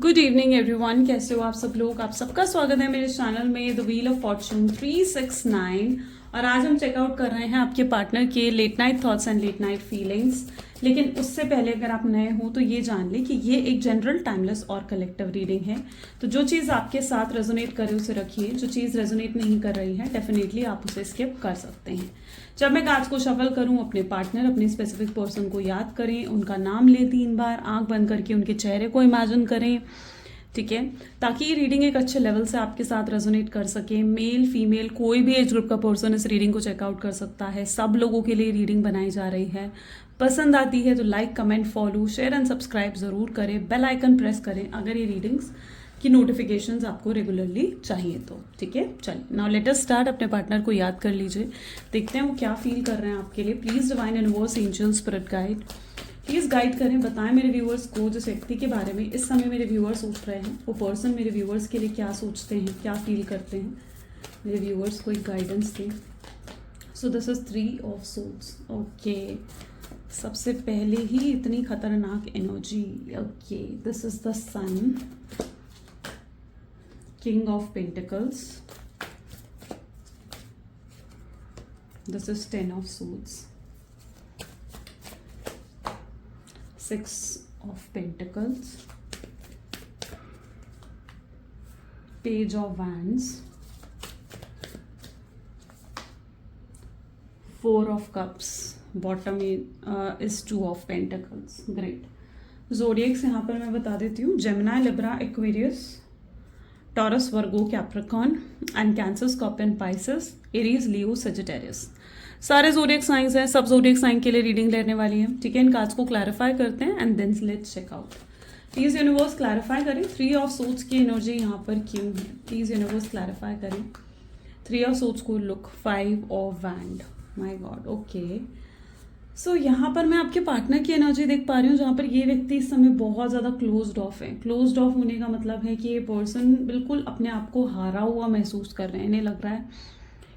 Good evening everyone, कैसे हो आप सब लोग। आप सबका स्वागत है मेरे चैनल में द व्हील ऑफ फॉर्चून 369। और आज हम चेकआउट कर रहे हैं आपके पार्टनर के late night thoughts and late night feelings. लेकिन उससे पहले अगर आप नए हो तो ये जान ले कि ये एक जनरल, टाइमलेस और कलेक्टिव रीडिंग है। तो जो चीज़ आपके साथ रेजोनेट करे उसे रखिए, जो चीज़ रेजोनेट नहीं कर रही है डेफिनेटली आप उसे स्किप कर सकते हैं। जब मैं कार्ड्स को शफल करूं, अपने पार्टनर, अपने स्पेसिफिक पर्सन को याद करें, उनका नाम लें 3 बार, आंख बंद करके उनके चेहरे को इमेजिन करें, ठीक है, ताकि ये रीडिंग एक अच्छे लेवल से आपके साथ रेजोनेट कर सके। मेल फीमेल कोई भी एज ग्रुप का पर्सन इस रीडिंग को चेकआउट कर सकता है। सब लोगों के लिए रीडिंग बनाई जा रही है। पसंद आती है तो like, comment, follow, share and subscribe जरूर करें। बेल आइकन प्रेस करें अगर ये रीडिंग्स की नोटिफिकेशंस आपको रेगुलरली चाहिए तो, ठीक है। चलिए नाउ लेट अस स्टार्ट। अपने पार्टनर को याद कर लीजिए, देखते हैं वो क्या फील कर रहे हैं आपके लिए। Please divine universe, angel, spirit guide please guide करें, बताएं मेरे व्यूअर्स को जिस व्यक्ति के बारे में इस समय मेरे व्यूअर्स सोच रहे हैं, वो पर्सन मेरे व्यूअर्स के लिए क्या सोचते हैं, क्या फील करते हैं। मेरे व्यूअर्स को एक गाइडेंस दें। So this is 3 of swords. Okay, सबसे पहले ही इतनी खतरनाक एनर्जी। Okay, this is the sun, king of pentacles, this is 10 of swords, 6 of Pentacles, Page of Wands, 4 of Cups, bottom is 2 of Pentacles. Great. Zodiacs यहाँ पर मैं बता देती हूँ, Gemini, Libra, Aquarius, Taurus, Virgo, Capricorn and Cancer, Scorpion, Pisces, Aries, Leo, Sagittarius। सारे जोडिएक science हैं, सब जोडिएक sign के लिए रीडिंग लेने वाली है, ठीक है। इन कार्ड्स को क्लैरिफाई करते हैं and then let's check out. Please universe clarify करें 3 ऑफ सोर्ड्स की एनर्जी यहाँ पर क्यों है। प्लीज यूनिवर्स क्लैरिफाई करें 3 ऑफ सोर्ड्स को look, 5 of wand, my god. Okay, so यहाँ पर मैं आपके पार्टनर की एनर्जी देख पा रही हूँ, जहाँ पर ये व्यक्ति इस समय बहुत ज़्यादा क्लोज्ड ऑफ है। क्लोज्ड ऑफ होने का मतलब है कि ये पर्सन बिल्कुल अपने आप को हारा हुआ महसूस कर रहे हैं। इन्हें लग रहा है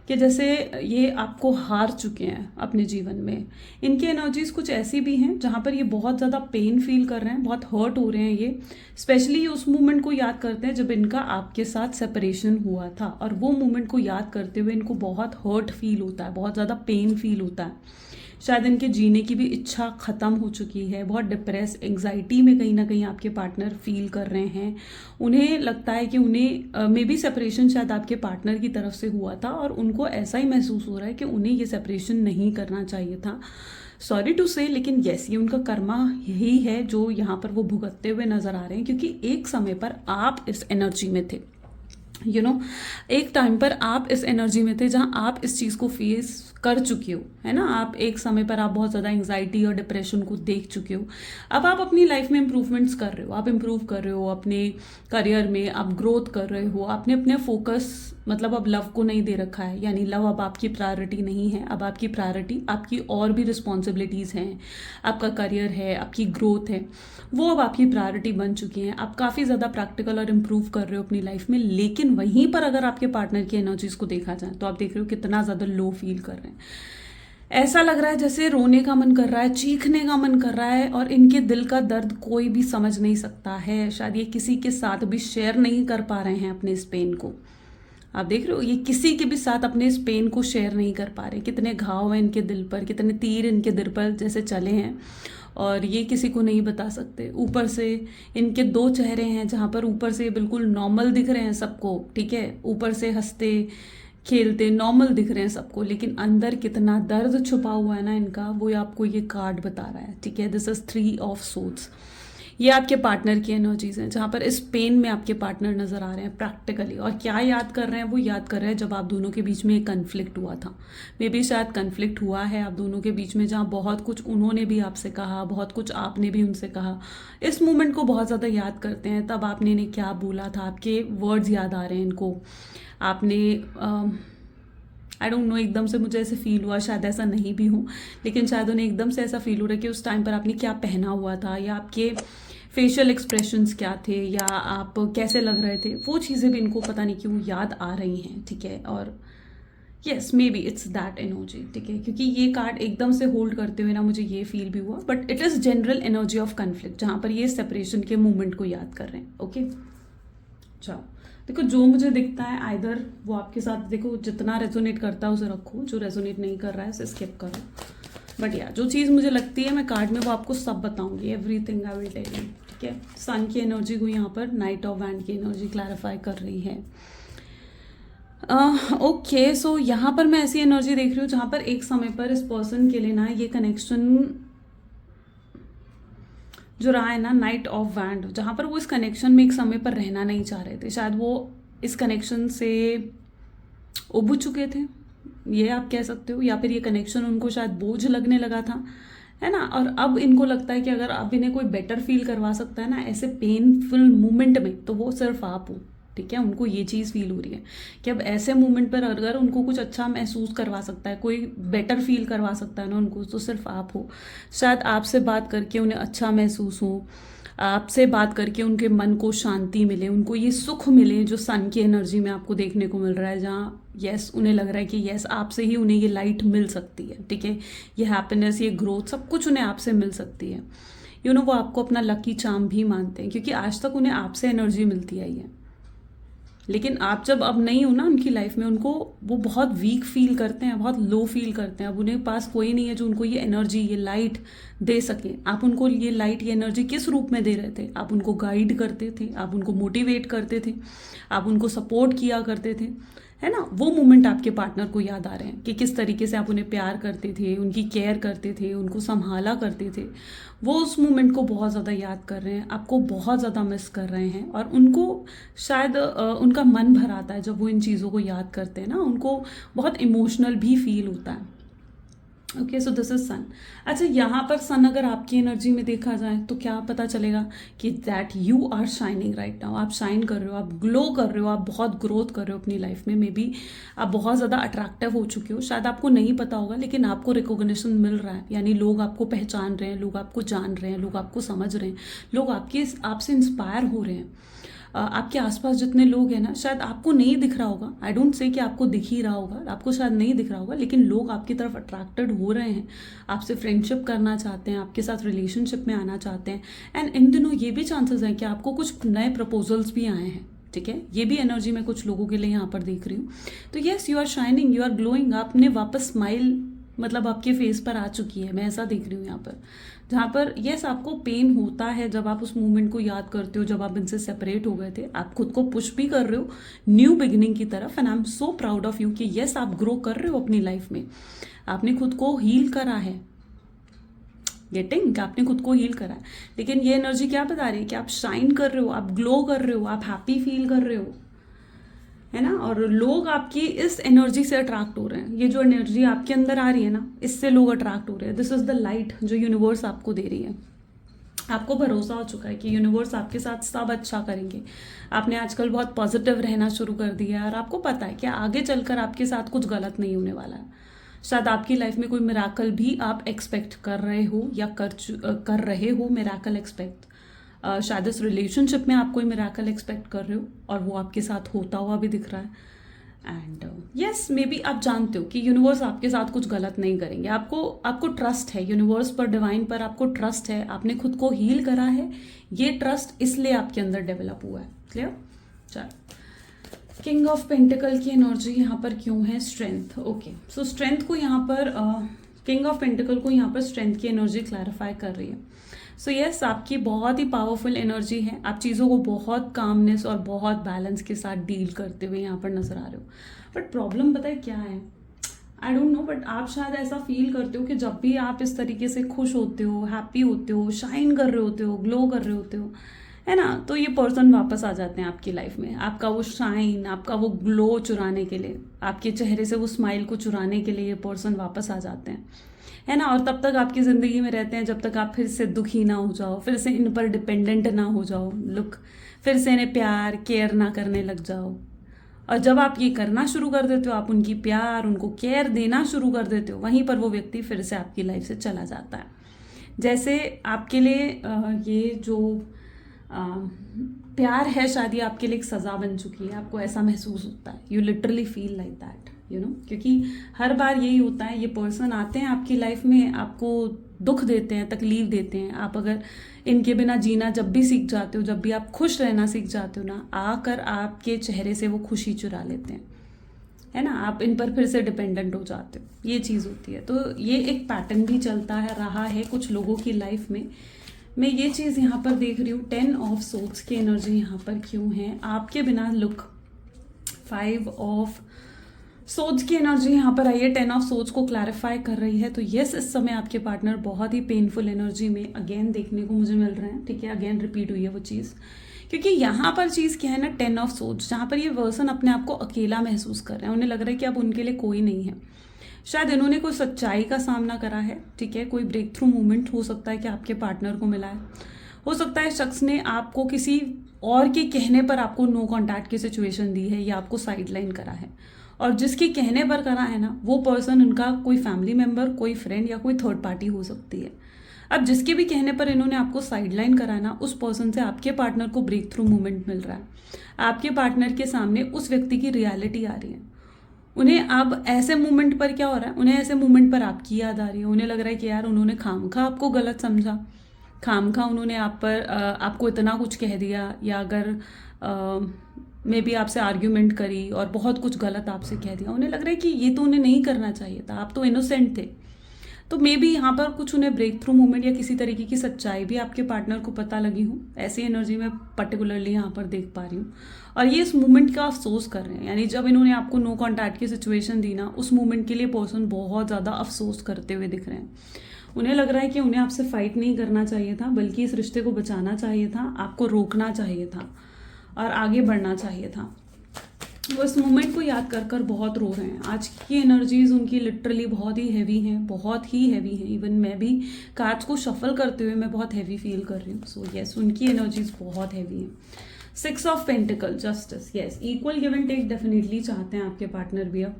कि जैसे ये आपको हार चुके हैं अपने जीवन में। इनकी एनर्जीज कुछ ऐसी भी हैं जहाँ पर ये बहुत ज़्यादा पेन फील कर रहे हैं, बहुत हर्ट हो रहे हैं। ये स्पेशली उस मोमेंट को याद करते हैं जब इनका आपके साथ सेपरेशन हुआ था, और वो मोमेंट को याद करते हुए इनको बहुत हर्ट फील होता है, बहुत ज़्यादा पेन फील होता है। शायद इनके जीने की भी इच्छा ख़त्म हो चुकी है। बहुत डिप्रेस, एंग्जाइटी में कहीं ना कहीं आपके पार्टनर फील कर रहे हैं। उन्हें लगता है कि उन्हें मे बी सेपरेशन शायद आपके पार्टनर की तरफ से हुआ था, और उनको ऐसा ही महसूस हो रहा है कि उन्हें ये सेपरेशन नहीं करना चाहिए था। सॉरी टू से, लेकिन यस, ये उनका कर्मा यही है जो यहाँ पर वो भुगतते हुए नजर आ रहे हैं। क्योंकि एक समय पर आप इस एनर्जी में थे, यू नो, एक टाइम पर आप इस एनर्जी में थे जहां आप इस चीज़ को फेस कर चुके हो, है ना। आप एक समय पर आप बहुत ज़्यादा एंग्जाइटी और डिप्रेशन को देख चुके हो। अब आप अपनी लाइफ में इंप्रूवमेंट्स कर रहे हो, आप इंप्रूव कर रहे हो अपने करियर में, आप ग्रोथ कर रहे हो। आपने अपने फोकस मतलब अब लव को नहीं दे रखा है, यानी लव अब आपकी प्रायोरिटी नहीं है। अब आपकी प्रायोरिटी आपकी और भी रिस्पॉन्सिबिलिटीज़ हैं, आपका करियर है, आपकी ग्रोथ है, वो अब आपकी प्रायोरिटी बन चुकी हैं। आप काफ़ी ज़्यादा प्रैक्टिकल और इम्प्रूव कर रहे हो अपनी लाइफ में। लेकिन वहीं पर अगर आपके पार्टनर की एनर्जीज को देखा जाए तो आप देख रहे हो कितना ज़्यादा लो फील कर रहे हैं। ऐसा लग रहा है जैसे रोने का मन कर रहा है, चीखने का मन कर रहा है, और इनके दिल का दर्द कोई भी समझ नहीं सकता है। शायद ये किसी के साथ भी शेयर नहीं कर पा रहे हैं अपने इस पेन को। आप देख रहे हो, ये किसी के भी साथ अपने इस पेन को शेयर नहीं कर पा रहे। कितने घाव हैं इनके दिल पर, कितने तीर इनके दिल पर जैसे चले हैं, और ये किसी को नहीं बता सकते। ऊपर से इनके 2 चेहरे हैं जहाँ पर ऊपर से बिल्कुल नॉर्मल दिख रहे हैं सबको, ठीक है, ऊपर से हंसते खेलते नॉर्मल दिख रहे हैं सबको, लेकिन अंदर कितना दर्द छुपा हुआ है ना इनका, वो आपको ये कार्ड बता रहा है, ठीक है। This is 3 of swords. ये आपके पार्टनर की एनर्जीज हैं जहाँ पर इस पेन में आपके पार्टनर नजर आ रहे हैं प्रैक्टिकली। और क्या याद कर रहे हैं, वो याद कर रहे हैं जब आप दोनों के बीच में एक कन्फ्लिक्ट हुआ था। मे बी शायद कन्फ्लिक्ट हुआ है आप दोनों के बीच में, जहाँ बहुत कुछ उन्होंने भी आपसे कहा, बहुत कुछ आपने भी उनसे कहा। इस मोमेंट को बहुत ज़्यादा याद करते हैं। तब आपने इन्हें क्या बोला था, आपके वर्ड्स याद आ रहे हैं इनको। आपने आई डोंट नो, एकदम से मुझे ऐसे फील हुआ, शायद ऐसा नहीं भी हूँ, लेकिन शायद उन्हें एकदम से ऐसा फील हो रहा है कि उस टाइम पर आपने क्या पहना हुआ था, या आपके फेशियल एक्सप्रेशंस क्या थे, या आप कैसे लग रहे थे, वो चीज़ें भी इनको पता नहीं क्यों याद आ रही हैं, ठीक है। और yes may be it's that energy, ठीक है, क्योंकि ये कार्ड एकदम से होल्ड करते हुए ना मुझे ये फील भी हुआ, but it is general energy of conflict, जहाँ पर ये सेपरेशन के मूवमेंट को याद कर रहे हैं। ओके चलो, देखो जो मुझे दिखता है आइदर वो आपके साथ, देखो जितना रेजोनेट करता है उसे रखो, जो रेजोनेट नहीं कर रहा है उसे स्किप करो, बट या जो चीज़ मुझे लगती है मैं कार्ड में वो आपको सब बताऊंगी, everything I will tell you, ठीक है। सन की एनर्जी को यहाँ पर नाइट ऑफ वैंड की एनर्जी क्लैरिफाई कर रही है। ओके सो यहाँ पर मैं ऐसी एनर्जी देख रही हूँ जहाँ पर एक समय पर इस पर्सन के लिए ना ये कनेक्शन जो रहा है ना, नाइट ऑफ वैंड, जहाँ पर वो इस कनेक्शन में एक समय पर रहना नहीं चाह रहे थे, शायद वो इस कनेक्शन से उब चुके थे, ये आप कह सकते हो, या फिर ये कनेक्शन उनको शायद बोझ लगने लगा था, है ना। और अब इनको लगता है कि अगर अब इन्हें कोई बेटर फील करवा सकता है ना ऐसे पेनफुल मोमेंट में, तो वो सिर्फ आप हो, ठीक है। उनको ये चीज़ फील हो रही है कि अब ऐसे मोमेंट पर अगर उनको कुछ अच्छा महसूस करवा सकता है, कोई बेटर फील करवा सकता है ना उनको, तो सिर्फ आप हो। शायद आपसे बात करके उन्हें अच्छा महसूस हो, आपसे बात करके उनके मन को शांति मिले, उनको ये सुख मिले जो सन की एनर्जी में आपको देखने को मिल रहा है, जहाँ यस उन्हें लग रहा है कि यस आपसे ही उन्हें ये लाइट मिल सकती है, ठीक है। ये हैप्पीनेस, ये ग्रोथ, सब कुछ उन्हें आपसे मिल सकती है। यू नो वो आपको अपना लकी चार्म भी मानते हैं, क्योंकि आज तक उन्हें आपसे एनर्जी मिलती आई है, लेकिन आप जब अब नहीं हो ना उनकी लाइफ में, उनको वो बहुत वीक फील करते हैं, बहुत लो फील करते हैं। अब उन्हें पास कोई नहीं है जो उनको ये एनर्जी, ये लाइट दे सके। आप उनको ये लाइट, ये एनर्जी किस रूप में दे रहे थे? आप उनको गाइड करते थे, आप उनको मोटिवेट करते थे, आप उनको सपोर्ट किया करते थे, है ना। वो मोमेंट आपके पार्टनर को याद आ रहे हैं कि किस तरीके से आप उन्हें प्यार करते थे, उनकी केयर करते थे, उनको संभाला करते थे। वो उस मोमेंट को बहुत ज़्यादा याद कर रहे हैं, आपको बहुत ज़्यादा मिस कर रहे हैं, और उनको शायद उनका मन भर आता है जब वो इन चीज़ों को याद करते हैं ना, उनको बहुत इमोशनल भी फील होता है। ओके सो दिस इज सन। अच्छा, यहाँ पर सन अगर आपकी एनर्जी में देखा जाए तो क्या पता चलेगा कि that you are shining right now. आप शाइन कर रहे हो, आप ग्लो कर रहे हो, आप बहुत ग्रोथ कर रहे हो अपनी लाइफ में। मे बी आप बहुत ज़्यादा अट्रैक्टिव हो चुके हो, शायद आपको नहीं पता होगा, लेकिन आपको रिकॉग्निशन मिल रहा है, यानी लोग आपको पहचान रहे हैं, लोग आपको जान रहे हैं, लोग आपको समझ रहे हैं, लोग आपसे इंस्पायर हो रहे हैं। आपके आसपास जितने लोग हैं ना, शायद आपको नहीं दिख रहा होगा, आई डोंट से कि आपको दिख ही रहा होगा, आपको शायद नहीं दिख रहा होगा, लेकिन लोग आपकी तरफ अट्रैक्टेड हो रहे हैं, आपसे फ्रेंडशिप करना चाहते हैं, आपके साथ रिलेशनशिप में आना चाहते हैं। एंड इन दिनों ये भी चांसेस हैं कि आपको कुछ नए प्रपोजल्स भी आए हैं, ठीक है। ये भी एनर्जी मैं कुछ लोगों के लिए यहाँ पर देख रही हूँ। तो yes, you are shining, you are glowing, आपने वापस स्माइल मतलब आपके फेस पर आ चुकी है, मैं ऐसा देख रही हूँ यहाँ पर, जहाँ पर यस आपको पेन होता है जब आप उस मोमेंट को याद करते हो, जब आप इनसे सेपरेट हो गए थे। आप खुद को पुश भी कर रहे हो न्यू बिगिनिंग की तरफ, and I am so proud of you कि यस आप ग्रो कर रहे हो अपनी लाइफ में, आपने खुद को हील करा है, गेटिंग, आपने खुद को हील करा है। लेकिन ये एनर्जी क्या बता रही है कि आप शाइन कर रहे हो, आप ग्लो कर रहे हो, आप हैप्पी फील कर रहे हो, है ना। और लोग आपकी इस एनर्जी से अट्रैक्ट हो रहे हैं, ये जो एनर्जी आपके अंदर आ रही है ना, इससे लोग अट्रैक्ट हो रहे हैं। दिस इज द लाइट जो यूनिवर्स आपको दे रही है। आपको भरोसा हो चुका है कि यूनिवर्स आपके साथ सब अच्छा करेंगे। आपने आजकल बहुत पॉजिटिव रहना शुरू कर दिया है, और आपको पता है कि आगे चलकर आपके साथ कुछ गलत नहीं होने वाला है। शायद आपकी लाइफ में कोई मिराकल भी आप एक्सपेक्ट कर रहे हो, या कर रहे हो मिराकल एक्सपेक्ट। शायद इस रिलेशनशिप में आप कोई मिराकल एक्सपेक्ट कर रहे हो, और वो आपके साथ होता हुआ भी दिख रहा है। एंड यस, मे बी आप जानते हो कि यूनिवर्स आपके साथ कुछ गलत नहीं करेंगे। आपको ट्रस्ट है यूनिवर्स पर, डिवाइन पर आपको ट्रस्ट है, आपने खुद को हील करा है, ये ट्रस्ट इसलिए आपके अंदर डेवलप हुआ है। क्लियर? चलो, किंग ऑफ पेंटिकल की एनर्जी यहाँ पर क्यों है? स्ट्रेंथ। ओके, सो स्ट्रेंथ को यहाँ पर किंग ऑफ पेंटिकल को यहाँ पर स्ट्रेंथ की एनर्जी क्लैरिफाई कर रही है। सो यस, आपकी बहुत ही पावरफुल एनर्जी है, आप चीज़ों को बहुत कामनेस और बहुत बैलेंस के साथ डील करते हुए यहाँ पर नजर आ रहे हो। बट प्रॉब्लम पता है क्या है? आई डोंट नो, बट आप शायद ऐसा फील करते हो कि जब भी आप इस तरीके से खुश होते हो, हैप्पी होते हो, शाइन कर रहे होते हो, ग्लो कर रहे होते हो, है ना, तो ये पर्सन वापस आ जाते हैं आपकी लाइफ में, आपका वो शाइन, आपका वो ग्लो चुराने के लिए, आपके चेहरे से वो स्माइल को चुराने के लिए ये पर्सन वापस आ जाते हैं, है ना। और तब तक आपकी ज़िंदगी में रहते हैं जब तक आप फिर से दुखी ना हो जाओ, फिर से इन पर डिपेंडेंट ना हो जाओ, फिर से इन्हें प्यार केयर ना करने लग जाओ। और जब आप ये करना शुरू कर देते हो, आप उनकी प्यार, उनको केयर देना शुरू कर देते हो, वहीं पर वो व्यक्ति फिर से आपकी लाइफ से चला जाता है। जैसे आपके लिए ये जो प्यार है शायद ये आपके लिए एक सज़ा बन चुकी है, आपको ऐसा महसूस होता है, you literally feel like that, क्योंकि हर बार यही होता है, ये पर्सन आते हैं आपकी लाइफ में, आपको दुख देते हैं, तकलीफ देते हैं। आप अगर इनके बिना जीना जब भी सीख जाते हो, जब भी आप खुश रहना सीख जाते हो ना, आकर आपके चेहरे से वो खुशी चुरा लेते हैं, है ना। आप इन पर फिर से डिपेंडेंट हो जाते हो, ये चीज़ होती है। तो ये एक पैटर्न भी चलता है रहा है कुछ लोगों की लाइफ में। मैं ये चीज़ यहाँ पर देख रही हूँ, 10 ऑफ सोर्ड्स की एनर्जी यहाँ पर क्यों है आपके बिना। लुक, 5 ऑफ सोच की एनर्जी यहाँ पर आई है, 10 ऑफ सोच को क्लैरिफाई कर रही है। तो यस, इस समय आपके पार्टनर बहुत ही पेनफुल एनर्जी में अगेन देखने को मुझे मिल रहे हैं, ठीक है। अगेन रिपीट हुई है वो चीज़, क्योंकि यहाँ पर चीज़ क्या है ना, 10 ऑफ सोच, जहाँ पर ये पर्सन अपने आप को अकेला महसूस कर रहे हैं। उन्हें लग रहा है कि अब उनके लिए कोई नहीं है। शायद इन्होंने कोई सच्चाई का सामना करा है, ठीक है। कोई ब्रेक थ्रू मूवमेंट हो सकता है कि आपके पार्टनर को मिला है। हो सकता है शख्स ने आपको किसी और के कहने पर आपको नो कॉन्टैक्ट की सिचुएशन दी है या आपको साइडलाइन करा है, और जिसके कहने पर करा है ना, वो पर्सन उनका कोई फैमिली मेम्बर, कोई फ्रेंड या कोई थर्ड पार्टी हो सकती है। अब जिसके भी कहने पर इन्होंने आपको साइडलाइन करा है ना, उस पर्सन से आपके पार्टनर को ब्रेक थ्रू मूवमेंट मिल रहा है। आपके पार्टनर के सामने उस व्यक्ति की रियलिटी आ रही है। उन्हें अब ऐसे मूवमेंट पर क्या हो रहा है, उन्हें ऐसे मूवमेंट पर आपकी याद आ रही है। उन्हें लग रहा है कि यार उन्होंने खामखा आपको गलत समझा, खामखा उन्होंने आप पर आपको इतना कुछ कह दिया, या अगर मे बी आपसे आर्ग्यूमेंट करी और बहुत कुछ गलत आपसे कह दिया। उन्हें लग रहा है कि ये तो उन्हें नहीं करना चाहिए था, आप तो इनोसेंट थे। तो मे बी यहाँ पर कुछ उन्हें ब्रेक थ्रू मूवमेंट या किसी तरीके की सच्चाई भी आपके पार्टनर को पता लगी हो, ऐसी एनर्जी मैं पर्टिकुलरली यहाँ पर देख पा रही हूँ। और ये इस मूवमेंट का अफसोस कर रहे हैं, यानी जब इन्होंने आपको नो कॉन्टैक्ट की सिचुएशन दी ना, उस मूवमेंट के लिए पर्सन बहुत ज़्यादा अफसोस करते हुए दिख रहे हैं। उन्हें लग रहा है कि उन्हें आपसे फाइट नहीं करना चाहिए था, बल्कि इस रिश्ते को बचाना चाहिए था, आपको रोकना चाहिए था और आगे बढ़ना चाहिए था। वो इस मोमेंट को याद कर कर बहुत रो रहे हैं। आज की एनर्जीज उनकी लिटरली बहुत ही हैवी हैं, बहुत ही हैवी हैं। इवन मैं भी कार्ड्स को शफल करते हुए मैं बहुत हैवी फील कर रही हूँ। सो यस, उनकी एनर्जीज बहुत हैवी हैं। 6 of pentacle, justice, yes, equal give and take definitely चाहते हैं आपके पार्टनर भी। अब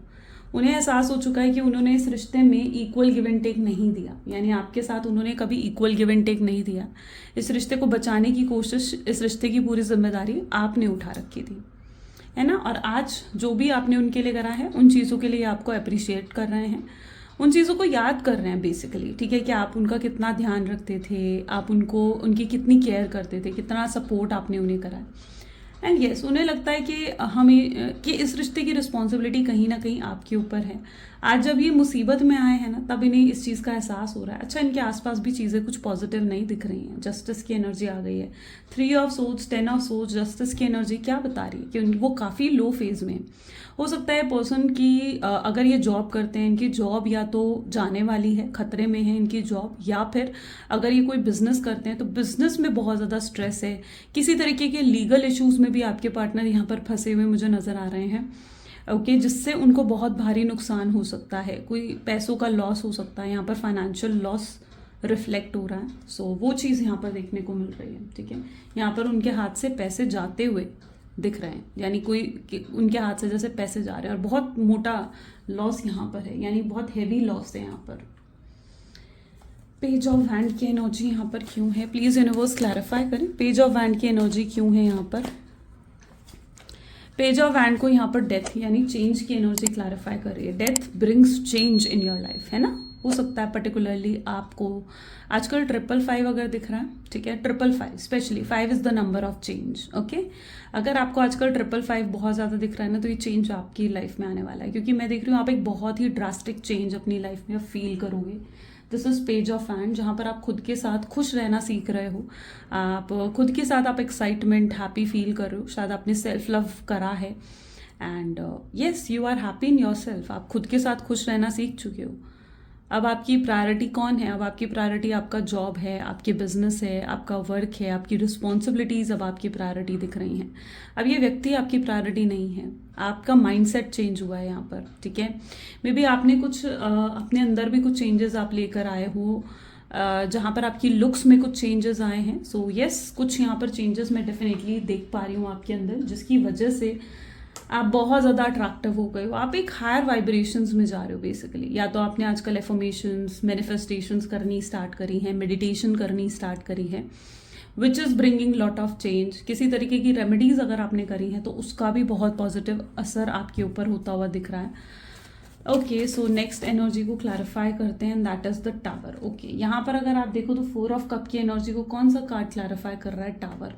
उन्हें एहसास हो चुका है कि उन्होंने इस रिश्ते में इक्वल गिव एंड टेक नहीं दिया, यानी आपके साथ उन्होंने कभी इक्वल गिव एंड टेक नहीं दिया। इस रिश्ते को बचाने की कोशिश, इस रिश्ते की पूरी जिम्मेदारी आपने उठा रखी थी, है ना। और आज जो भी आपने उनके लिए करा है, उन चीज़ों के लिए आपको अप्रिशिएट कर रहे हैं, उन चीज़ों को याद कर रहे हैं बेसिकली, ठीक है। कि आप उनका कितना ध्यान रखते थे, आप उनको, उनकी कितनी केयर करते थे, कितना सपोर्ट आपने उन्हें करा है। एंड यस, उन्हें लगता है कि हमें, कि इस रिश्ते की रिस्पॉन्सिबिलिटी कहीं ना कहीं आपके ऊपर है। आज जब ये मुसीबत में आए हैं ना, तब इन्हें इस चीज़ का एहसास हो रहा है। अच्छा, इनके आसपास भी चीज़ें कुछ पॉजिटिव नहीं दिख रही हैं। जस्टिस की एनर्जी आ गई है, 3 of swords, 10 of swords. Justice की एनर्जी क्या बता रही है कि वो काफ़ी लो फेज में हो सकता है पर्सन की, अगर ये जॉब करते हैं, इनकी जॉब या तो जाने वाली है, खतरे में है इनकी जॉब, या फिर अगर ये कोई बिजनेस करते हैं तो बिजनेस में बहुत ज़्यादा स्ट्रेस है। किसी तरीके के लीगल इश्यूज़ में भी आपके पार्टनर यहाँ पर फंसे हुए मुझे नज़र आ रहे हैं, ओके, जिससे उनको बहुत भारी नुकसान हो सकता है। कोई पैसों का लॉस हो सकता है, यहाँ पर फाइनेंशियल लॉस रिफ्लेक्ट हो रहा है। सो वो चीज़ यहाँ पर देखने को मिल रही है, ठीक है। यहाँ पर उनके हाथ से पैसे जाते हुए दिख रहे हैं, यानी कोई उनके हाथ से जैसे पैसे जा रहे हैं, और बहुत मोटा लॉस यहाँ पर है, यानी बहुत हैवी लॉस है यहाँ पर। पेज ऑफ हैंड की एनर्जी यहाँ पर क्यों है, प्लीज यूनिवर्स क्लैरिफाई करें। पेज ऑफ हैंड की एनर्जी क्यों है यहाँ पर। पेज ऑफ हैंड को यहाँ पर डेथ यानी चेंज की एनर्जी क्लैरिफाई कर रही है। Death brings change in your life, है ना। हो सकता है पर्टिकुलरली आपको आजकल 555 अगर दिख रहा है, ठीक है, 555 specially 5 is the number of change, okay. अगर आपको आजकल 555 बहुत ज़्यादा दिख रहा है ना, तो ये चेंज आपकी लाइफ में आने वाला है, क्योंकि मैं देख रही हूँ आप एक बहुत ही ड्रास्टिक चेंज अपनी लाइफ में फील करोगे। This is page of hand, जहाँ पर आप खुद के साथ खुश रहना सीख रहे हो। आप खुद के साथ आप एक्साइटमेंट, हैप्पी फील कर रहे हो। शायद आपने सेल्फ लव करा है, and yes, you are happy in your self. आप खुद के साथ खुश रहना सीख चुके हो। अब आपकी प्रायोरिटी कौन है, अब आपकी प्रायोरिटी आपका जॉब है, आपके बिजनेस है, आपका वर्क है, आपकी रिस्पॉन्सिबिलिटीज़ अब आपकी प्रायोरिटी दिख रही हैं। अब ये व्यक्ति आपकी प्रायोरिटी नहीं है, आपका माइंडसेट चेंज हुआ है यहाँ पर, ठीक है। मे बी आपने कुछ अपने अंदर भी कुछ चेंजेस आप लेकर आए हो, जहाँ पर आपकी लुक्स में कुछ चेंजेस आए हैं। सो येस, कुछ यहाँ पर चेंजेस मैं डेफिनेटली देख पा रही हूँ आपके अंदर, जिसकी वजह से आप बहुत ज़्यादा अट्रैक्टिव हो गए हो। आप एक हायर वाइब्रेशंस में जा रहे हो बेसिकली। या तो आपने आजकल एफर्मेशंस, मैनिफेस्टेशंस करनी स्टार्ट करी हैं, मेडिटेशन करनी स्टार्ट करी है, which is bringing lot of change. किसी तरीके की रेमेडीज़ अगर आपने करी हैं तो उसका भी बहुत पॉजिटिव असर आपके ऊपर होता हुआ दिख रहा है। ओके, सो नेक्स्ट एनर्जी को क्लैरिफाई करते हैं, that is the tower. Okay, यहाँ पर अगर आप देखो तो 4 ऑफ कप की एनर्जी को कौन सा कार्ड क्लैरिफाई कर रहा है? टावर।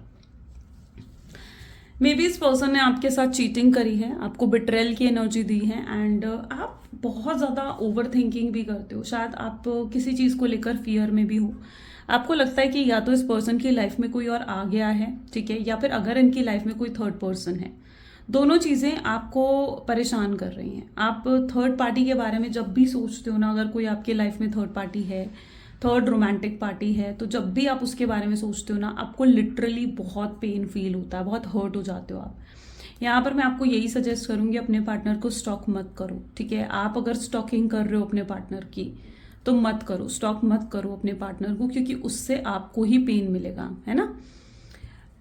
मे बी इस पर्सन ने आपके साथ चीटिंग करी है, आपको बिट्रेल की एनर्जी दी है, एंड आप बहुत ज़्यादा ओवर थिंकिंग भी करते हो। शायद आप किसी चीज़ को लेकर फियर में भी हो। आपको लगता है कि या तो इस पर्सन की लाइफ में कोई और आ गया है, ठीक है, या फिर अगर इनकी लाइफ में कोई थर्ड पर्सन है। दोनों चीज़ें आपको परेशान कर रही हैं। आप थर्ड पार्टी के बारे में जब भी सोचते हो ना, अगर कोई आपके लाइफ में थर्ड पार्टी है, थर्ड रोमांटिक पार्टी है, तो जब भी आप उसके बारे में सोचते हो ना, आपको लिटरली बहुत पेन फील होता है, बहुत हर्ट हो जाते हो आप। यहाँ पर मैं आपको यही सजेस्ट करूंगी, अपने पार्टनर को स्टॉक मत करो, ठीक है। आप अगर स्टॉकिंग कर रहे हो अपने पार्टनर की तो मत करो, स्टॉक मत करो अपने पार्टनर को, क्योंकि उससे आपको ही पेन मिलेगा, है ना।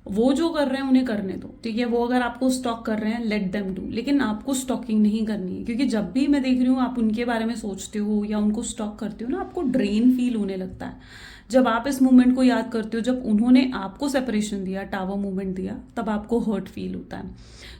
वो जो कर रहे हैं उन्हें करने दो, ठीक है। वो अगर आपको स्टॉक कर रहे हैं, लेट देम डू, लेकिन आपको स्टॉकिंग नहीं करनी है, क्योंकि जब भी मैं देख रही हूँ आप उनके बारे में सोचते हो या उनको स्टॉक करते हो ना, आपको ड्रेन फील होने लगता है। जब आप इस मोमेंट को याद करते हो, जब उन्होंने आपको सेपरेशन दिया, टावर मोमेंट दिया, तब आपको हर्ट फील होता है।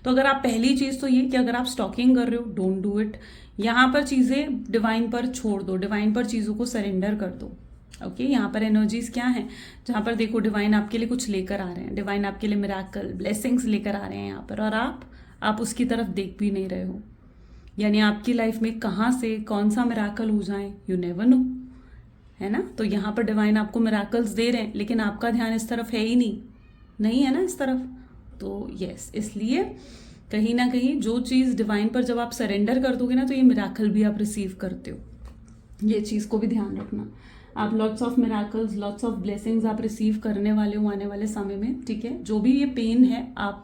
तो अगर आप, पहली चीज़ तो ये कि अगर आप स्टॉकिंग कर रहे हो, डोंट डू इट। यहाँ पर चीज़ें डिवाइन पर छोड़ दो, डिवाइन पर चीज़ों को सरेंडर कर दो। ओके, यहाँ पर एनर्जीज क्या है, जहाँ पर देखो डिवाइन आपके लिए कुछ लेकर आ रहे हैं, डिवाइन आपके लिए मिराकल, ब्लेसिंग्स लेकर आ रहे हैं यहाँ पर, और आप उसकी तरफ देख भी नहीं रहे हो। यानी आपकी लाइफ में कहाँ से कौन सा मिराकल हो जाए, यू नेवर नो, है ना। तो यहाँ पर डिवाइन आपको मिराकल्स दे रहे हैं, लेकिन आपका ध्यान इस तरफ है ही नहीं है ना इस तरफ। तो यस, इसलिए कहीं ना कहीं जो चीज़ डिवाइन पर जब आप सरेंडर कर दोगे ना, तो ये मिराकल भी आप रिसीव करते हो। ये चीज़ को भी ध्यान रखना। आप lots of miracles, lots of blessings आप रिसीव करने वाले हो आने वाले समय में, ठीक है। जो भी ये पेन है, आप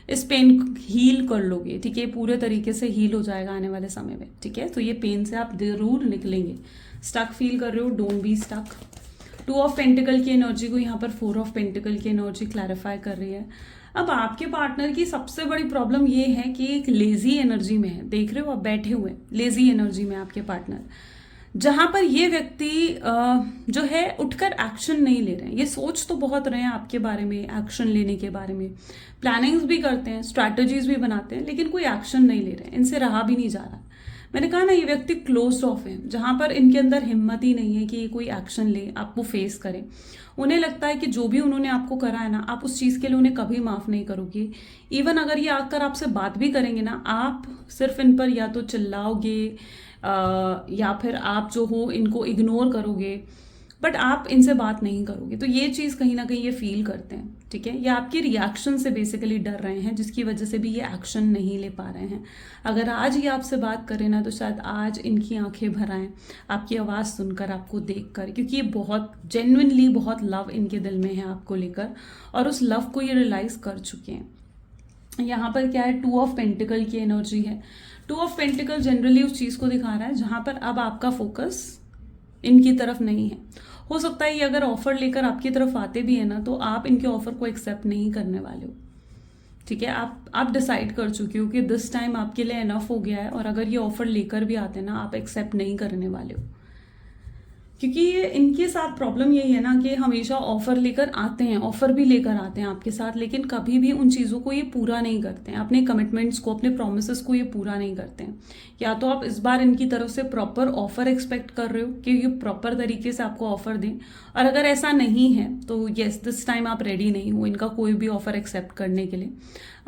इस पेन हील कर लोगे, ठीक है, पूरे तरीके से हील हो जाएगा आने वाले समय में, ठीक है। तो ये पेन से आप जरूर निकलेंगे। स्टक फील कर रहे हो, don't be stuck. 2 of pentacle की एनर्जी को यहाँ पर 4 ऑफ पेंटिकल की एनर्जी क्लैरिफाई कर रही है। अब आपके पार्टनर की सबसे बड़ी प्रॉब्लम ये है कि एक लेजी एनर्जी में है, देख रहे हो आप बैठे हुए लेजी एनर्जी में आपके पार्टनर, जहां पर ये व्यक्ति जो है उठकर एक्शन नहीं ले रहे हैं। ये सोच तो बहुत रहे हैं आपके बारे में, एक्शन लेने के बारे में, प्लानिंग्स भी करते हैं, स्ट्रैटेजीज भी बनाते हैं, लेकिन कोई एक्शन नहीं ले रहे हैं, इनसे रहा भी नहीं जा रहा। मैंने कहा ना, ये व्यक्ति क्लोज ऑफ है, जहां पर इनके अंदर हिम्मत ही नहीं है कि ये कोई एक्शन ले, आपको फेस करे। उन्हें लगता है कि जो भी उन्होंने आपको करा है ना, आप उस चीज़ के लिए उन्हें कभी माफ़ नहीं करोगे। इवन अगर ये आकर आपसे बात भी करेंगे ना, आप सिर्फ इन पर या तो चिल्लाओगे या फिर आप जो हो इनको इग्नोर करोगे, बट आप इनसे बात नहीं करोगे। तो ये चीज़ कहीं ना कहीं ये फील करते हैं, ठीक है। ये आपकी रिएक्शन से बेसिकली डर रहे हैं, जिसकी वजह से भी ये एक्शन नहीं ले पा रहे हैं। अगर आज ये आपसे बात करें ना, तो शायद आज इनकी आंखें भर आएं आपकी आवाज़ सुनकर, आपको देखकर, क्योंकि ये बहुत जेन्युइनली बहुत लव इनके दिल में है आपको लेकर, और उस लव को ये रियलाइज कर चुके हैं। यहाँ पर क्या है, 2 ऑफ पेंटिकल की एनर्जी है। 2 ऑफ पेंटिकल जनरली उस चीज़ को दिखा रहा है जहाँ पर अब आपका फोकस इनकी तरफ नहीं है। हो सकता है ये अगर ऑफर लेकर आपकी तरफ आते भी है ना, तो आप इनके ऑफर को एक्सेप्ट नहीं करने वाले हो, ठीक है। आप डिसाइड कर चुके हो कि दिस टाइम आपके लिए इनफ हो गया है, और अगर ये ऑफर लेकर भी आते हैं ना, आप एक्सेप्ट नहीं करने वाले हो। क्योंकि ये इनके साथ प्रॉब्लम यही है ना कि हमेशा ऑफर लेकर आते हैं, ऑफर भी लेकर आते हैं आपके साथ, लेकिन कभी भी उन चीज़ों को ये पूरा नहीं करते हैं, अपने कमिटमेंट्स को, अपने प्रोमिसेस को ये पूरा नहीं करते हैं। या तो आप इस बार इनकी तरफ से प्रॉपर ऑफर एक्सपेक्ट कर रहे हो कि ये प्रॉपर तरीके से आपको ऑफर दें, और अगर ऐसा नहीं है तो येस, दिस टाइम आप रेडी नहीं हो इनका कोई भी ऑफर एक्सेप्ट करने के लिए।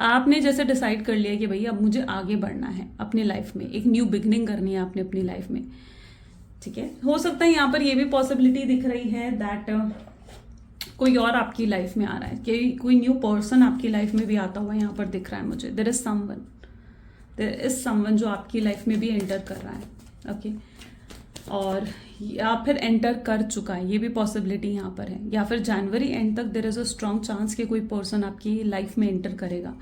आपने जैसे डिसाइड कर लिया कि भैया अब मुझे आगे बढ़ना है अपनी लाइफ में, एक न्यू बिगनिंग करनी है आपने अपनी लाइफ में, ठीक है। हो सकता है यहाँ पर ये भी पॉसिबिलिटी दिख रही है दैट कोई और आपकी लाइफ में आ रहा है, कि कोई न्यू पर्सन आपकी लाइफ में भी आता हुआ यहाँ पर दिख रहा है मुझे। देयर इज समवन जो आपकी लाइफ में भी एंटर कर रहा है, ओके, और या फिर एंटर कर चुका है, ये भी पॉसिबिलिटी यहाँ पर है। या फिर जनवरी एंड तक there is a strong chance कि कोई पर्सन आपकी लाइफ में एंटर करेगा,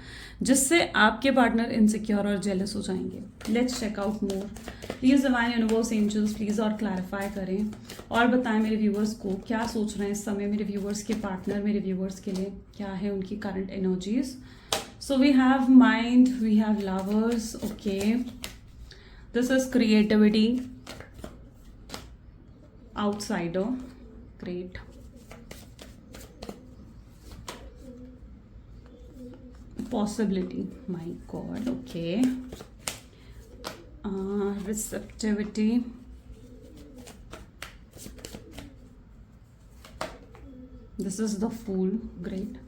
जिससे आपके पार्टनर इनसिक्योर और जेलस हो जाएंगे। Let's check out more. Please divine universe angels please और क्लैरिफाई करें और बताएं मेरे व्यूवर्स को क्या सोच रहे हैं इस समय, मेरे व्यूवर्स के पार्टनर मेरे व्यूवर्स के लिए क्या है उनकी current energies. So we have mind, we have lovers, okay, this is creativity, outsider, great, possibility, my god, okay, receptivity, this is the fool, great,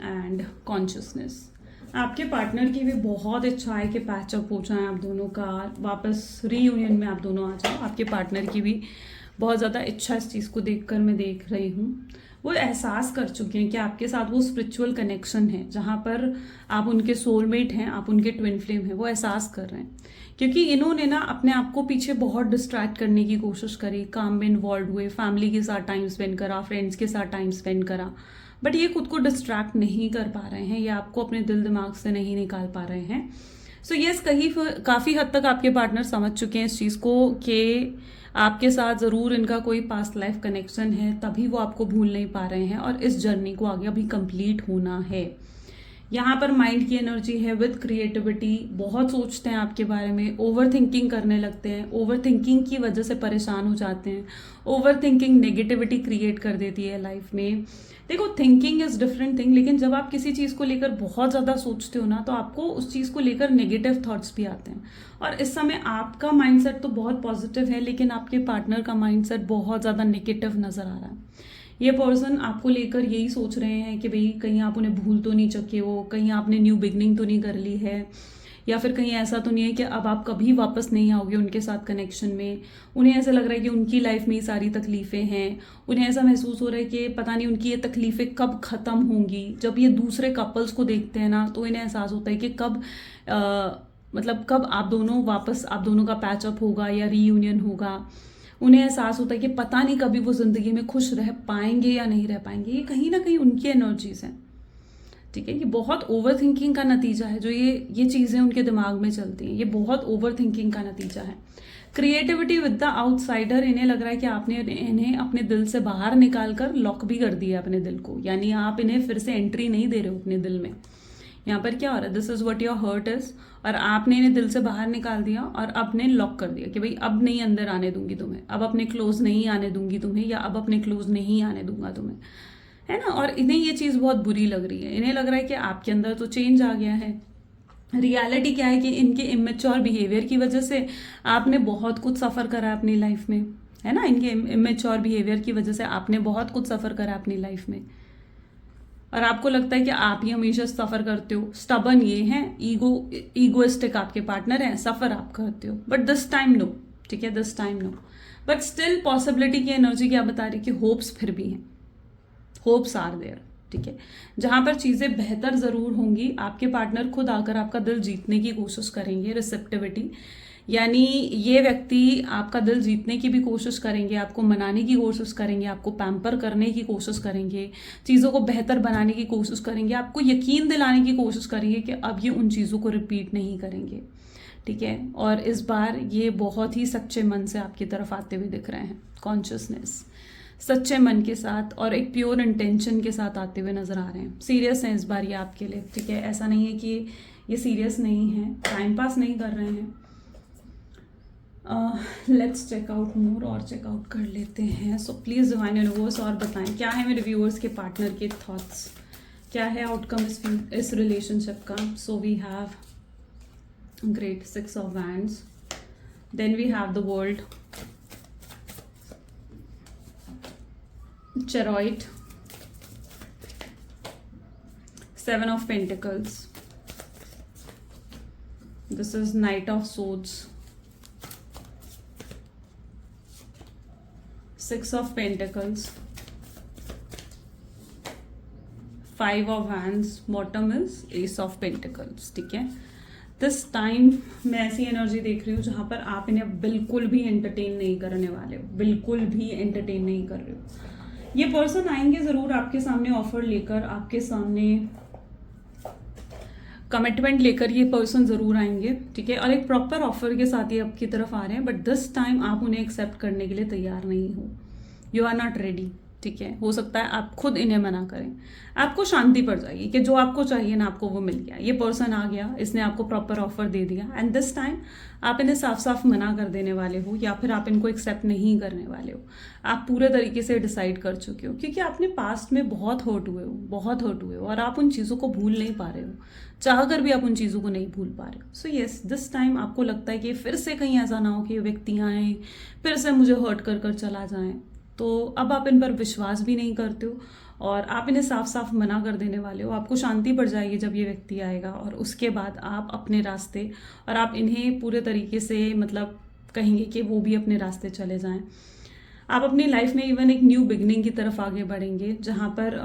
and consciousness. आपके पार्टनर की भी बहुत इच्छा है कि पैचअप हो जाए आप दोनों का, वापस रीयूनियन में आप दोनों आ जाओ। आपके पार्टनर की भी बहुत ज़्यादा इच्छा इस चीज़ को देखकर मैं देख रही हूँ। वो एहसास कर चुके हैं कि आपके साथ वो स्पिरिचुअल कनेक्शन है जहाँ पर आप उनके सोलमेट हैं, आप उनके ट्विन फ्लेम हैं, वो एहसास कर रहे हैं। क्योंकि इन्होंने ना अपने आप को पीछे बहुत डिस्ट्रैक्ट करने की कोशिश करी, काम में इन्वॉल्व हुए, फैमिली के साथ टाइम स्पेंड करा, फ्रेंड्स के साथ टाइम स्पेंड करा, बट ये खुद को डिस्ट्रैक्ट नहीं कर पा रहे हैं, या आपको अपने दिल दिमाग से नहीं निकाल पा रहे हैं। सो यस, काफ़ी हद तक आपके पार्टनर समझ चुके हैं इस चीज़ को कि आपके साथ ज़रूर इनका कोई पास्ट लाइफ कनेक्शन है, तभी वो आपको भूल नहीं पा रहे हैं और इस जर्नी को आगे अभी कंप्लीट होना है। यहाँ पर माइंड की एनर्जी है विद क्रिएटिविटी, बहुत सोचते हैं आपके बारे में, ओवर थिंकिंग करने लगते हैं, ओवर थिंकिंग की वजह से परेशान हो जाते हैं, ओवर थिंकिंग नेगेटिविटी क्रिएट कर देती है लाइफ में। देखो, थिंकिंग इज डिफरेंट थिंग, लेकिन जब आप किसी चीज़ को लेकर बहुत ज़्यादा सोचते हो ना, तो आपको उस चीज़ को लेकर नेगेटिव थॉट्स भी आते हैं। और इस समय आपका माइंडसेट तो बहुत पॉजिटिव है, लेकिन आपके पार्टनर का माइंडसेट बहुत ज़्यादा नेगेटिव नज़र आ रहा है। ये पर्सन आपको लेकर यही सोच रहे हैं कि भाई कहीं आप उन्हें भूल तो नहीं चुके हो, कहीं आपने न्यू बिगनिंग तो नहीं कर ली है, या फिर कहीं ऐसा तो नहीं है कि अब आप कभी वापस नहीं आओगे उनके साथ कनेक्शन में। उन्हें ऐसा लग रहा है कि उनकी लाइफ में ही सारी तकलीफ़ें हैं, उन्हें ऐसा महसूस हो रहा है कि पता नहीं उनकी ये तकलीफ़ें कब ख़त्म होंगी। जब ये दूसरे कपल्स को देखते हैं ना, तो इन्हें एहसास होता है कि कब आप दोनों का पैचअप होगा या रीयूनियन होगा। उन्हें एहसास होता है कि पता नहीं कभी वो ज़िंदगी में खुश रह पाएंगे या नहीं रह पाएंगे। ये कहीं ना कहीं उनकी एनर्जीज हैं, ठीक है। ये बहुत ओवर थिंकिंग का नतीजा है, जो ये चीज़ें उनके दिमाग में चलती हैं, ये बहुत ओवर थिंकिंग का नतीजा है। क्रिएटिविटी विद द आउटसाइडर, इन्हें लग रहा है कि आपने इन्हें अपने दिल से बाहर निकाल कर लॉक भी कर दिया अपने दिल को, यानी आप इन्हें फिर से एंट्री नहीं दे रहे हो अपने दिल में। यहाँ पर क्या हो रहा है, this is what your hurt is, और आपने इन्हें दिल से बाहर निकाल दिया और अपने लॉक कर दिया कि भाई अब नहीं अंदर आने दूंगी तुम्हें, अब अपने क्लोज नहीं आने दूंगी तुम्हें, या अब अपने क्लोज नहीं आने दूंगा तुम्हें, है ना। और इन्हें ये चीज़ बहुत बुरी लग रही है, इन्हें लग रहा है कि आपके अंदर तो चेंज आ गया है। रियलिटी क्या है कि इनके इमेच्योर बिहेवियर की वजह से आपने बहुत कुछ सफ़र करा अपनी लाइफ में, है ना। इनके इमेच्योर बिहेवियर की वजह से आपने बहुत कुछ सफ़र करा अपनी लाइफ में, और आपको लगता है कि आप ही हमेशा सफ़र करते हो। स्टबन ये हैं, ईगोइस्टिक आपके पार्टनर हैं, सफ़र आप करते हो, बट दिस टाइम नो, ठीक है, this time no. But still possibility की एनर्जी क्या बता रही है कि होप्स फिर भी हैं, होप्स आर देयर, ठीक है। जहां पर चीज़ें बेहतर ज़रूर होंगी, आपके पार्टनर खुद आकर आपका दिल जीतने की कोशिश करेंगे। रिसेप्टिविटी यानी ये व्यक्ति आपका दिल जीतने की भी कोशिश करेंगे, आपको मनाने की कोशिश करेंगे, आपको पैम्पर करने की कोशिश करेंगे, चीज़ों को बेहतर बनाने की कोशिश करेंगे, आपको यकीन दिलाने की कोशिश करेंगे कि अब ये उन चीज़ों को रिपीट नहीं करेंगे, ठीक है। और इस बार ये बहुत ही सच्चे मन से आपकी तरफ आते हुए दिख रहे हैं, कॉन्शियसनेस, सच्चे मन के साथ और एक प्योर इंटेंशन के साथ आते हुए नजर आ रहे हैं। सीरियस हैं इस बार ये आपके लिए, ठीक है। ऐसा नहीं है कि ये सीरियस नहीं है, टाइम पास नहीं कर रहे हैं। लेट्स चेक आउट मोर, और चेकआउट कर लेते हैं। सो प्लीज़ डिवाइन यूनिवर्स और बताएं क्या है मेरे व्यूअर्स के पार्टनर के थॉट्स, क्या है आउटकम इस रिलेशनशिप का। So we have great 6 of wands, then we have the world, Chariot, 7 of Pentacles, this is Knight of Swords, 6 of Pentacles, 5 of Wands, bottom is Ace of Pentacles, ठीक है। This time मैं ऐसी energy देख रही हूँ जहाँ पर आप इन्हें बिल्कुल भी एंटरटेन नहीं करने वाले हो, बिल्कुल भी एंटरटेन नहीं कर रहे हो। ये पर्सन आएंगे ज़रूर आपके सामने ऑफर लेकर, आपके सामने कमिटमेंट लेकर ये पर्सन ज़रूर आएंगे, ठीक है। और एक प्रॉपर ऑफर के साथ ये आपकी तरफ आ रहे हैं, बट दिस टाइम आप उन्हें एक्सेप्ट करने के लिए तैयार नहीं हो, यू आर नॉट रेडी, ठीक है, हो सकता है आप खुद इन्हें मना करें, आपको शांति पड़ जाएगी कि जो आपको चाहिए ना आपको वो मिल गया, ये पर्सन आ गया, इसने आपको प्रॉपर ऑफर दे दिया, एंड दिस टाइम आप इन्हें साफ साफ मना कर देने वाले हो या फिर आप इनको एक्सेप्ट नहीं करने वाले हो। आप पूरे तरीके से डिसाइड कर चुके हो, क्योंकि आपने पास्ट में बहुत हर्ट हुए हो, बहुत हर्ट हुए हो, और आप उन चीज़ों को भूल नहीं पा रहे हो, चाह कर भी आप उन चीज़ों को नहीं भूल पा रहे हो। सो येस, दिस टाइम आपको लगता है कि फिर से कहीं ऐसा ना हो कि ये व्यक्ति आए फिर से मुझे हर्ट कर कर चला जाए, तो अब आप इन पर विश्वास भी नहीं करते हो और आप इन्हें साफ साफ मना कर देने वाले हो। आपको शांति पड़ जाएगी जब ये व्यक्ति आएगा, और उसके बाद आप अपने रास्ते, और आप इन्हें पूरे तरीके से मतलब कहेंगे कि वो भी अपने रास्ते चले जाएं। आप अपनी लाइफ में इवन एक न्यू बिगनिंग की तरफ आगे बढ़ेंगे, जहाँ पर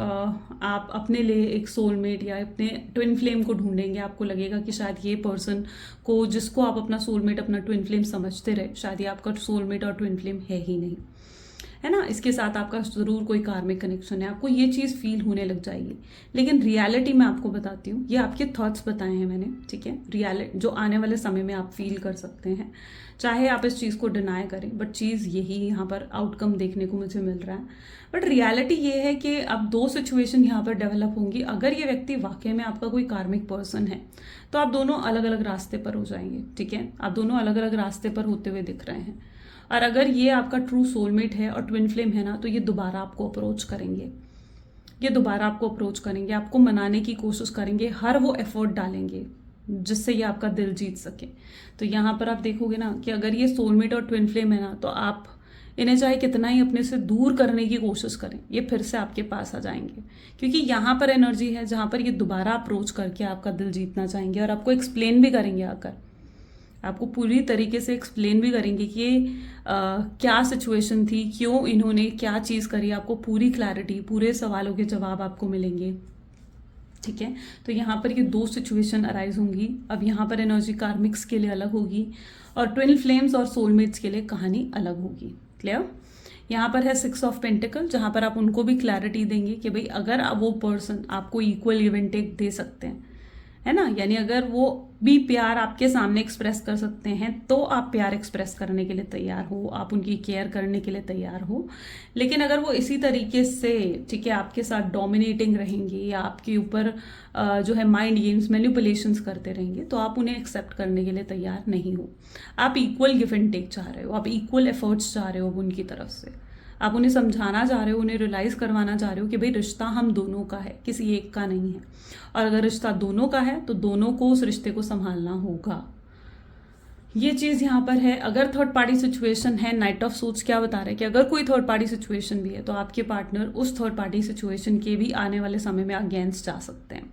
आप अपने लिए एक सोलमेट या अपने ट्विन फ्लेम को ढूंढेंगे। आपको लगेगा कि शायद ये पर्सन को, जिसको आप अपना सोलमेट, अपना ट्विन फ्लेम समझते रहे, शायद ये आपका सोलमेट और ट्विन फ्लेम है ही नहीं, है ना। इसके साथ आपका ज़रूर कोई कार्मिक कनेक्शन है, आपको ये चीज़ फील होने लग जाएगी। लेकिन रियलिटी में आपको बताती हूँ, ये आपके थॉट्स बताए हैं मैंने, ठीक है। रियलिटी जो आने वाले समय में आप फील कर सकते हैं, चाहे आप इस चीज़ को डिनाई करें, बट चीज़ यही यहाँ पर आउटकम देखने को मुझे मिल रहा है। बट रियलिटी ये है कि अब दो सिचुएशन यहाँ पर डेवलप होंगी। अगर ये व्यक्ति वाकई में आपका कोई कार्मिक पर्सन है तो आप दोनों अलग अलग रास्ते पर हो जाएंगे, ठीक है। आप दोनों अलग अलग रास्ते पर होते हुए दिख रहे हैं। और अगर ये आपका ट्रू सोलमेट है और ट्विन फ्लेम है ना, तो ये दोबारा आपको अप्रोच करेंगे, ये दोबारा आपको अप्रोच करेंगे, आपको मनाने की कोशिश करेंगे, हर वो एफर्ट डालेंगे जिससे ये आपका दिल जीत सके। तो यहाँ पर आप देखोगे ना कि अगर ये सोलमेट और ट्विन फ्लेम है ना, तो आप इन्हें चाहे कितना ही अपने से दूर करने की कोशिश करें, ये फिर से आपके पास आ जाएंगे, क्योंकि यहाँ पर एनर्जी है जहाँ पर ये दोबारा अप्रोच करके आपका दिल जीतना चाहेंगे, और आपको एक्सप्लेन भी करेंगे आकर, आपको पूरी तरीके से एक्सप्लेन भी करेंगे कि क्या सिचुएशन थी, क्यों इन्होंने क्या चीज़ करी, आपको पूरी क्लैरिटी, पूरे सवालों के जवाब आपको मिलेंगे, ठीक है। तो यहाँ पर ये दो सिचुएशन अराइज होंगी। अब यहाँ पर एनर्जी कार्मिक्स के लिए अलग होगी और ट्विन फ्लेम्स और सोलमेट्स के लिए कहानी अलग होगी। क्लियर। यहाँ पर है 6 ऑफ पेंटिकल, जहाँ पर आप उनको भी क्लैरिटी देंगे कि भाई अगर वो पर्सन आपको इक्वल गिव एंड टेक दे सकते हैं, है ना, यानी अगर वो भी प्यार आपके सामने एक्सप्रेस कर सकते हैं तो आप प्यार एक्सप्रेस करने के लिए तैयार हो, आप उनकी केयर करने के लिए तैयार हो। लेकिन अगर वो इसी तरीके से, ठीक है, आपके साथ डोमिनेटिंग रहेंगे या आपके ऊपर जो है माइंड गेम्स, मैनिपुलेशंस करते रहेंगे, तो आप उन्हें एक्सेप्ट करने के लिए तैयार नहीं हो। आप इक्वल गिव एंड टेक चाह रहे हो, आप इक्वल एफर्ट्स चाह रहे हो उनकी तरफ से, आप उन्हें समझाना चाह रहे हो, उन्हें रियलाइज करवाना चाह रहे हो कि भाई रिश्ता हम दोनों का है, किसी एक का नहीं है। और अगर रिश्ता दोनों का है तो दोनों को उस रिश्ते को संभालना होगा। ये चीज़ यहाँ पर है। अगर थर्ड पार्टी सिचुएशन है, नाइट ऑफ सूट्स क्या बता रहे हैं कि अगर कोई थर्ड पार्टी सिचुएशन भी है तो आपके पार्टनर उस थर्ड पार्टी सिचुएशन के भी आने वाले समय में अगेंस्ट जा सकते हैं।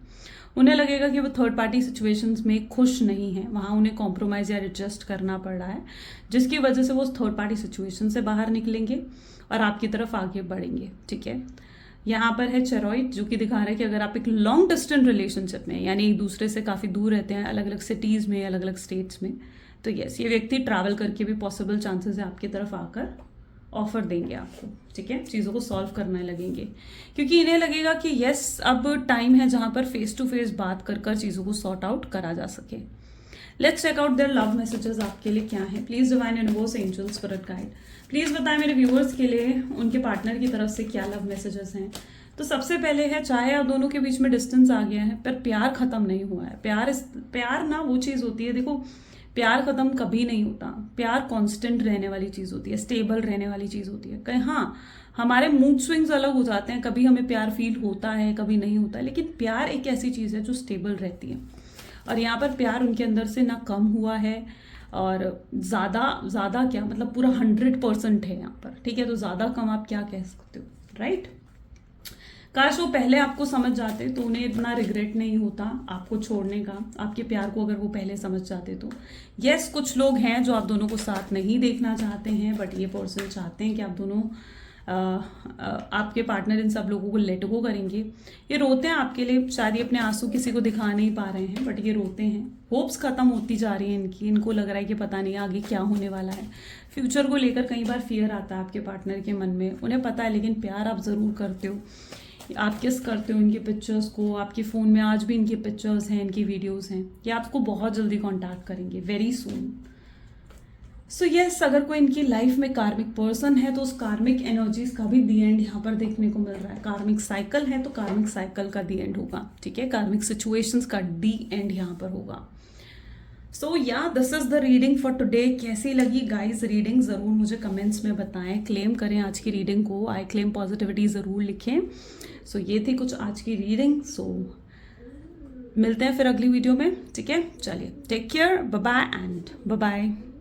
उन्हें लगेगा कि वो थर्ड पार्टी सिचुएशंस में खुश नहीं है, वहाँ उन्हें कॉम्प्रोमाइज या एडजस्ट करना पड़ रहा है, जिसकी वजह से वो उस थर्ड पार्टी सिचुएशन से बाहर निकलेंगे और आपकी तरफ आगे बढ़ेंगे, ठीक है। यहाँ पर है चेरॉइड, जो कि दिखा रहा है कि अगर आप एक लॉन्ग डिस्टेंस रिलेशनशिप में, यानी एक दूसरे से काफ़ी दूर रहते हैं, अलग अलग सिटीज़ में, अलग अलग स्टेट्स में, तो यस, ये व्यक्ति ट्रैवल करके भी पॉसिबल चांसेस है आपकी तरफ आकर ऑफर देंगे आपको, ठीक है, चीज़ों को सॉल्व करने लगेंगे, क्योंकि इन्हें लगेगा कि यस अब टाइम है जहाँ पर फेस टू फेस बात कर कर चीज़ों को सॉर्ट आउट करा जा सके। Let's check out their love messages आपके लिए क्या है। Please divine universe, angels, spirit guide, please बताएं मेरे व्यूअर्स के लिए उनके पार्टनर की तरफ से क्या लव मैसेजेस हैं। तो सबसे पहले है, चाहे आप दोनों के बीच में डिस्टेंस आ गया है पर प्यार खत्म नहीं हुआ है। प्यार ना वो चीज़ होती है, देखो प्यार खत्म कभी नहीं होता, प्यार कांस्टेंट रहने वाली चीज़ होती है, स्टेबल रहने वाली चीज़ होती है। कहीं हाँ, हमारे मूड स्विंग्स अलग हो जाते हैं, कभी हमें प्यार फील होता है, कभी नहीं होता है, लेकिन प्यार एक ऐसी चीज़ है जो स्टेबल रहती है। और यहाँ पर प्यार उनके अंदर से ना कम हुआ है और ज़्यादा क्या मतलब पूरा 100% है यहाँ पर, ठीक है। तो ज़्यादा कम आप क्या कह सकते हो, राइट। काश वो पहले आपको समझ जाते तो उन्हें इतना रिग्रेट नहीं होता आपको छोड़ने का, आपके प्यार को अगर वो पहले समझ जाते तो। यस, कुछ लोग हैं जो आप दोनों को साथ नहीं देखना चाहते हैं, बट ये पर्सन चाहते हैं कि आप दोनों आपके पार्टनर इन सब लोगों को लेट गो करेंगे। ये रोते हैं आपके लिए, शायद ये अपने आंसू किसी को दिखा नहीं पा रहे हैं, बट ये रोते हैं। होप्स खत्म होती जा रही हैं इनकी, इनको लग रहा है कि पता नहीं आगे क्या होने वाला है। फ्यूचर को लेकर कई बार फियर आता है आपके पार्टनर के मन में, उन्हें पता है, लेकिन प्यार आप ज़रूर करते हो। आप किस करते हो इनकी पिक्चर्स को, आपके फ़ोन में आज भी इनकी पिक्चर्स हैं, इनकी वीडियोज़ हैं। ये आपको बहुत जल्दी कॉन्टैक्ट करेंगे, वेरी सून। सो यस, अगर कोई इनकी लाइफ में कार्मिक पर्सन है तो उस कार्मिक एनर्जीज का भी दी एंड यहाँ पर देखने को मिल रहा है। कार्मिक साइकिल है तो कार्मिक साइकिल का दी एंड होगा, ठीक है। कार्मिक सिचुएशंस का दी एंड यहाँ पर होगा। सो या this is the reading for today. कैसी लगी गाइज रीडिंग, ज़रूर मुझे कमेंट्स में बताएं। क्लेम करें आज की रीडिंग को, आई क्लेम पॉजिटिविटी ज़रूर लिखें। सो ये थी कुछ आज की रीडिंग। सो मिलते हैं फिर अगली वीडियो में, ठीक है। चलिए, take care, bye bye and bye bye.